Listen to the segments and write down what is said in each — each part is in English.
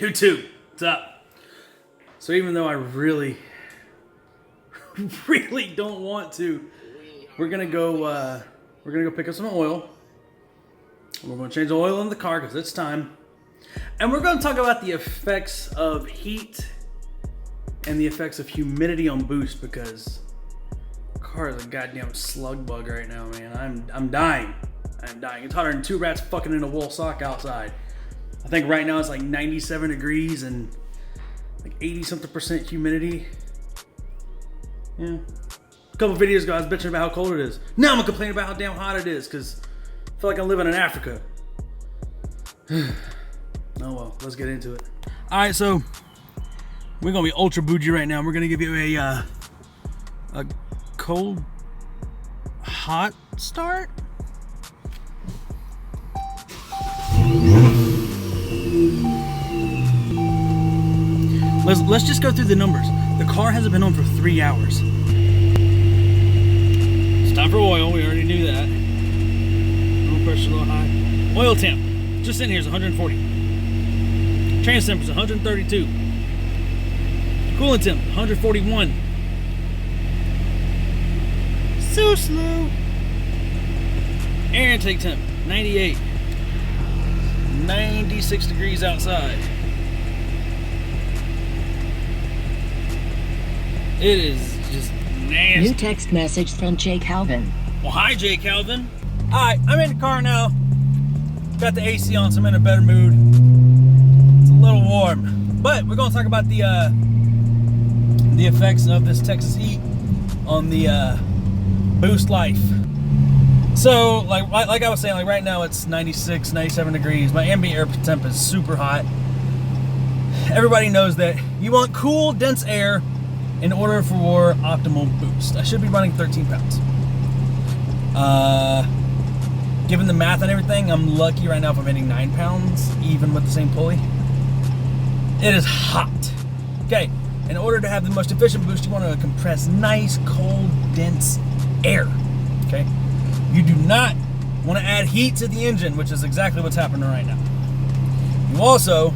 YouTube, what's up? So even though I really don't want to, we're gonna go pick up some oil. We're gonna change the oil in the car because it's time. And we're gonna talk about the effects of heat and the effects of humidity on boost, because the car is a goddamn slug bug right now, man. I'm dying. I'm dying. It's hotter than two rats fucking in a wool sock outside. I think right now it's like 97 degrees and like 80 something% humidity. Yeah. A couple videos ago I was bitching about how cold it is. Now I'm gonna complain about how damn hot it is because I feel like I'm living in Africa. Oh well, let's get into it. Alright, so we're gonna be ultra bougie right now. We're gonna give you a cold hot start. Let's just go through the numbers. The car hasn't been on for 3 hours. It's time for oil. We already knew that. Oil pressure a little high. Oil temp, just in here is 140. Trans temp is 132. Coolant temp, 141. So slow. Air intake temp, 98. 96 degrees outside. It is just nasty. New text message from Jay Calvin. Well, hi, Jay Calvin. Alright, I'm in the car now. Got the AC on, so I'm in a better mood. It's a little warm. But we're going to talk about the effects of this Texas heat on the boost life. So, like I was saying, like right now it's 96, 97 degrees. My ambient air temp is super hot. Everybody knows that you want cool, dense air in order for optimal boost. I should be running 13 pounds. Given the math and everything, I'm lucky right now if I'm hitting 9 pounds, even with the same pulley. It is hot. Okay, in order to have the most efficient boost, you want to compress nice, cold, dense air. Okay, you do not want to add heat to the engine, which is exactly what's happening right now. You also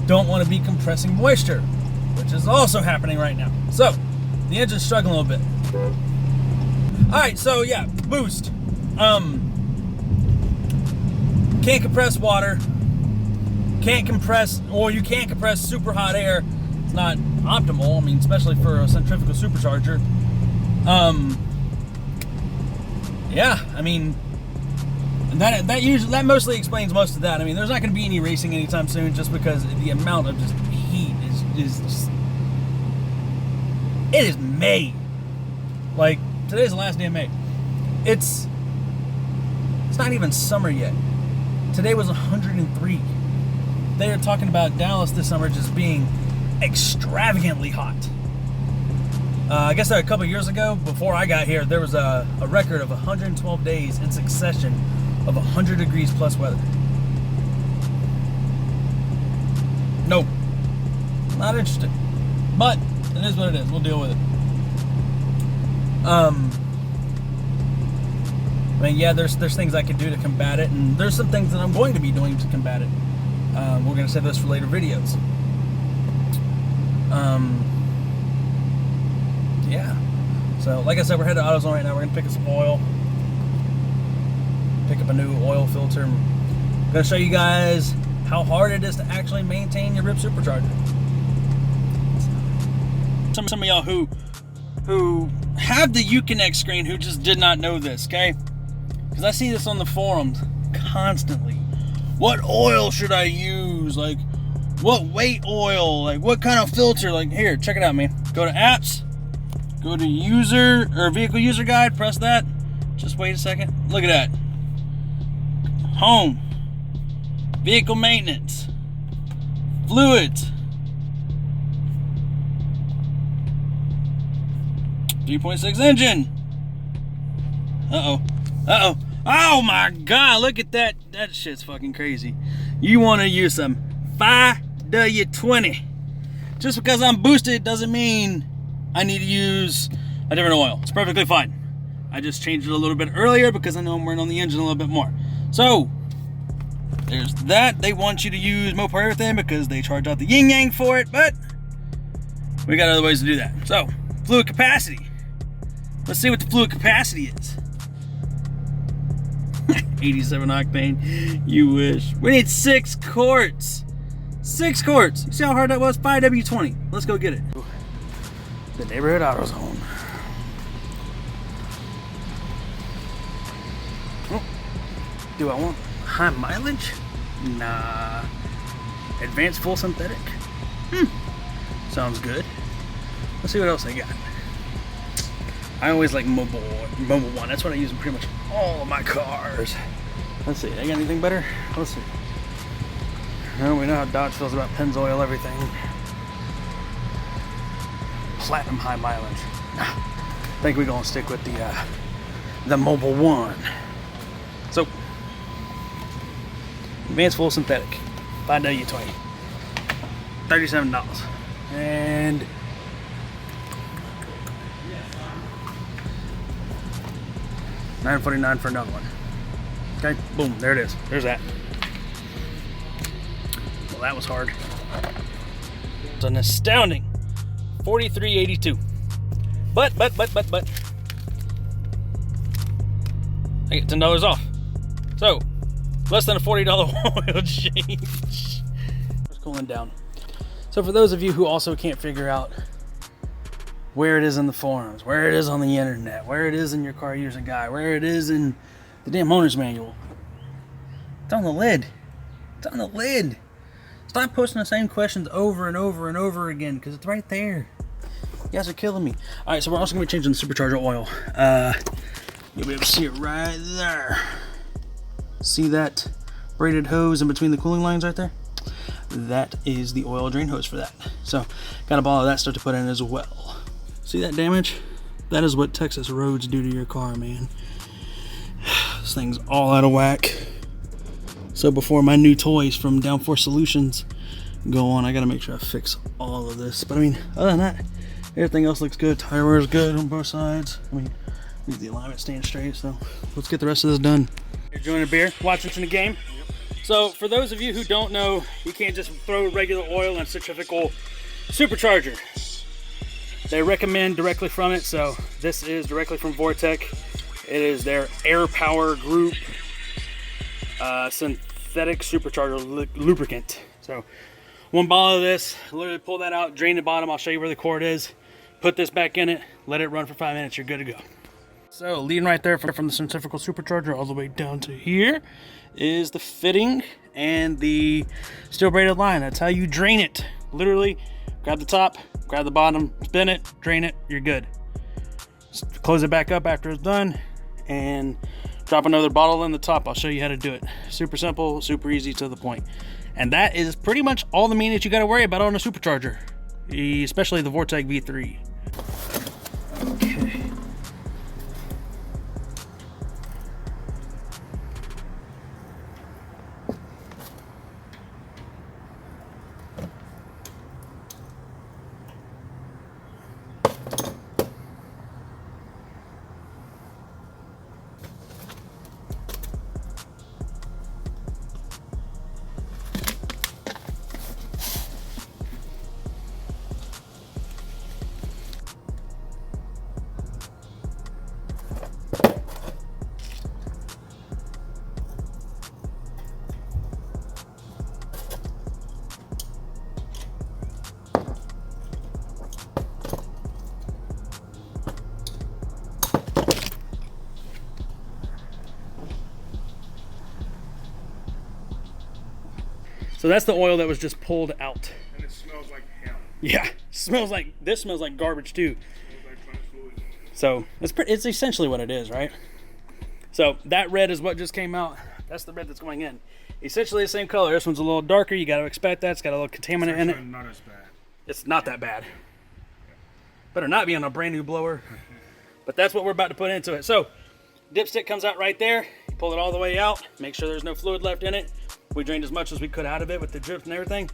don't want to be compressing moisture, which is also happening right now. So, the engine's struggling a little bit. Alright, so yeah, boost. Can't compress water. Can't compress, or you can't compress super hot air. It's not optimal, I mean, especially for a centrifugal supercharger. Yeah, I mean, that mostly explains most of that. I mean, there's not going to be any racing anytime soon, just because the amount of just heat is just, it is May. Like, today's the last day of May. It's not even summer yet. Today was 103. They are talking about Dallas this summer just being extravagantly hot. I guess a couple years ago, before I got here, there was a record of 112 days in succession of 100 degrees plus weather. Nope. Not interested. But it is what it is. We'll deal with it. I mean, yeah, there's things I can do to combat it, and there's some things that I'm going to be doing to combat it. We're going to save those for later videos. Yeah. So, like I said, we're headed to AutoZone right now. We're going to pick up some oil. Pick up a new oil filter. I'm going to show you guys how hard it is to actually maintain your Ripp Supercharger. Some of y'all who have the Uconnect screen who just did not know this, okay? Because I see this on the forums constantly. What oil should I use? Like, what weight oil? Like, what kind of filter? Like, here, check it out, man. Go to apps, go to user or vehicle user guide, press that. Just wait a second. Look at that. Home, vehicle maintenance, fluids, 3.6 engine. Oh my God, look at that. That shit's fucking crazy. You want to use some 5W20. Just because I'm boosted doesn't mean I need to use a different oil. It's perfectly fine. I just changed it a little bit earlier because I know I'm wearing on the engine a little bit more. So, there's that. They want you to use Mopar everything because they charge out the yin yang for it, but we got other ways to do that. So, fluid capacity. Let's see what the fluid capacity is. 87 octane, you wish. We need 6 quarts. 6 quarts. You see how hard that was? 5W20. Let's go get it. The neighborhood auto zone. Oh, do I want high mileage? Nah. Advanced full synthetic. Sounds good. Let's see what else they got. I always like mobile one. That's what I use in pretty much all of my cars. Let's see. They got anything better? Let's see. Well, we know how Dodge feels about Pennzoil everything. Platinum high mileage. I think we're gonna stick with the mobile one. So, advanced full synthetic, 5W20, $37, and $9.49 for another one. Okay, boom, there it is. There's that. Well, that was hard. It's an astounding $43.82. But I get $10 off. So, less than a $40 oil change. It's cooling down. So for those of you who also can't figure out where it is in the forums, where it is on the internet, where it is in your car user guide, where it is in the damn owner's manual, it's on the lid. It's on the lid. Stop posting the same questions over and over and over again, because it's right there. You guys are killing me. All right, so we're also going to be changing the supercharger oil. You'll be able to see it right there. See that braided hose in between the cooling lines right there? That is the oil drain hose for that. So, got a ball of that stuff to put in as well. See that damage? That is what Texas roads do to your car, man. This thing's all out of whack. So before my new toys from Downforce Solutions go on, I gotta make sure I fix all of this. But I mean, other than that, everything else looks good. Tire wear is good on both sides. I mean, need the alignment staying straight, so let's get the rest of this done. You're enjoying a beer, watching the game? Yep. So for those of you who don't know, you can't just throw regular oil in a centrifugal supercharger. They recommend directly from it, so this is directly from Vortech. It is their Air Power Group synthetic supercharger lubricant. So 1 bottle of this, literally pull that out, drain the bottom. I'll show you where the cord is. Put this back in it, let it run for 5 minutes, you're good to go. So leading right there from the centrifugal supercharger all the way down to here is the fitting and the steel braided line. That's how you drain it. Literally grab the top, grab the bottom, spin it, drain it, you're good. Close it back up after it's done and drop another bottle in the top. I'll show you how to do it. Super simple, super easy, to the point. And that is pretty much all the maintenance you got to worry about on a supercharger, especially the Vortech V3. Okay. So that's the oil that was just pulled out. And it smells like hell. Yeah, this smells like garbage too. So it's essentially what it is, right? So that red is what just came out. That's the red that's going in. Essentially the same color. This one's a little darker. You got to expect that. It's got a little contaminant in it. Not as bad. It's not that bad. Better not be on a brand new blower. But that's what we're about to put into it. So dipstick comes out right there. You pull it all the way out. Make sure there's no fluid left in it. We drained as much as we could out of it with the drips and everything.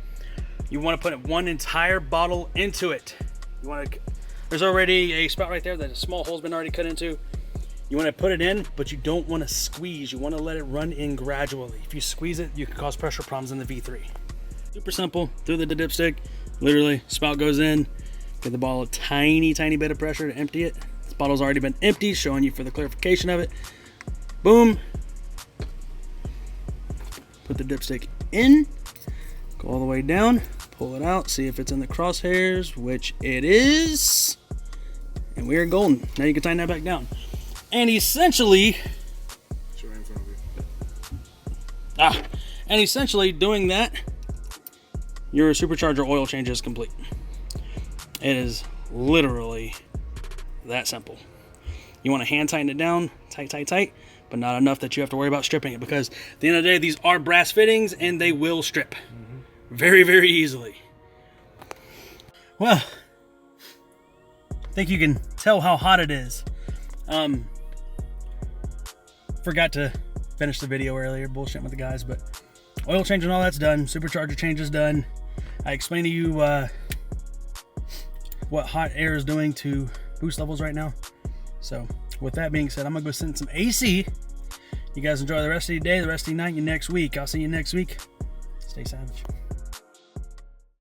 You want to put 1 entire bottle into it. You want to. There's already a spout right there that a small hole's been already cut into. You want to put it in, but you don't want to squeeze. You want to let it run in gradually. If you squeeze it, you can cause pressure problems in the V3. Super simple. Through the dipstick, literally, spout goes in. Give the bottle a tiny, tiny bit of pressure to empty it. This bottle's already been emptied, showing you for the clarification of it. Boom. Put the dipstick in. Go all the way down. Pull it out. See if it's in the crosshairs, which it is. And we are golden. Now you can tighten that back down. And essentially, doing that, your supercharger oil change is complete. It is literally that simple. You want to hand tighten it down, tight, tight, tight, but not enough that you have to worry about stripping it, because at the end of the day, these are brass fittings and they will strip very, very easily. Well, I think you can tell how hot it is. Forgot to finish the video earlier, bullshitting with the guys, but oil change and all that's done. Supercharger change is done. I explained to you what hot air is doing to boost levels right now. So with that being said, I'm gonna go send some AC. You guys enjoy the rest of your day, the rest of your night, your next week. I'll see you next week. Stay savage.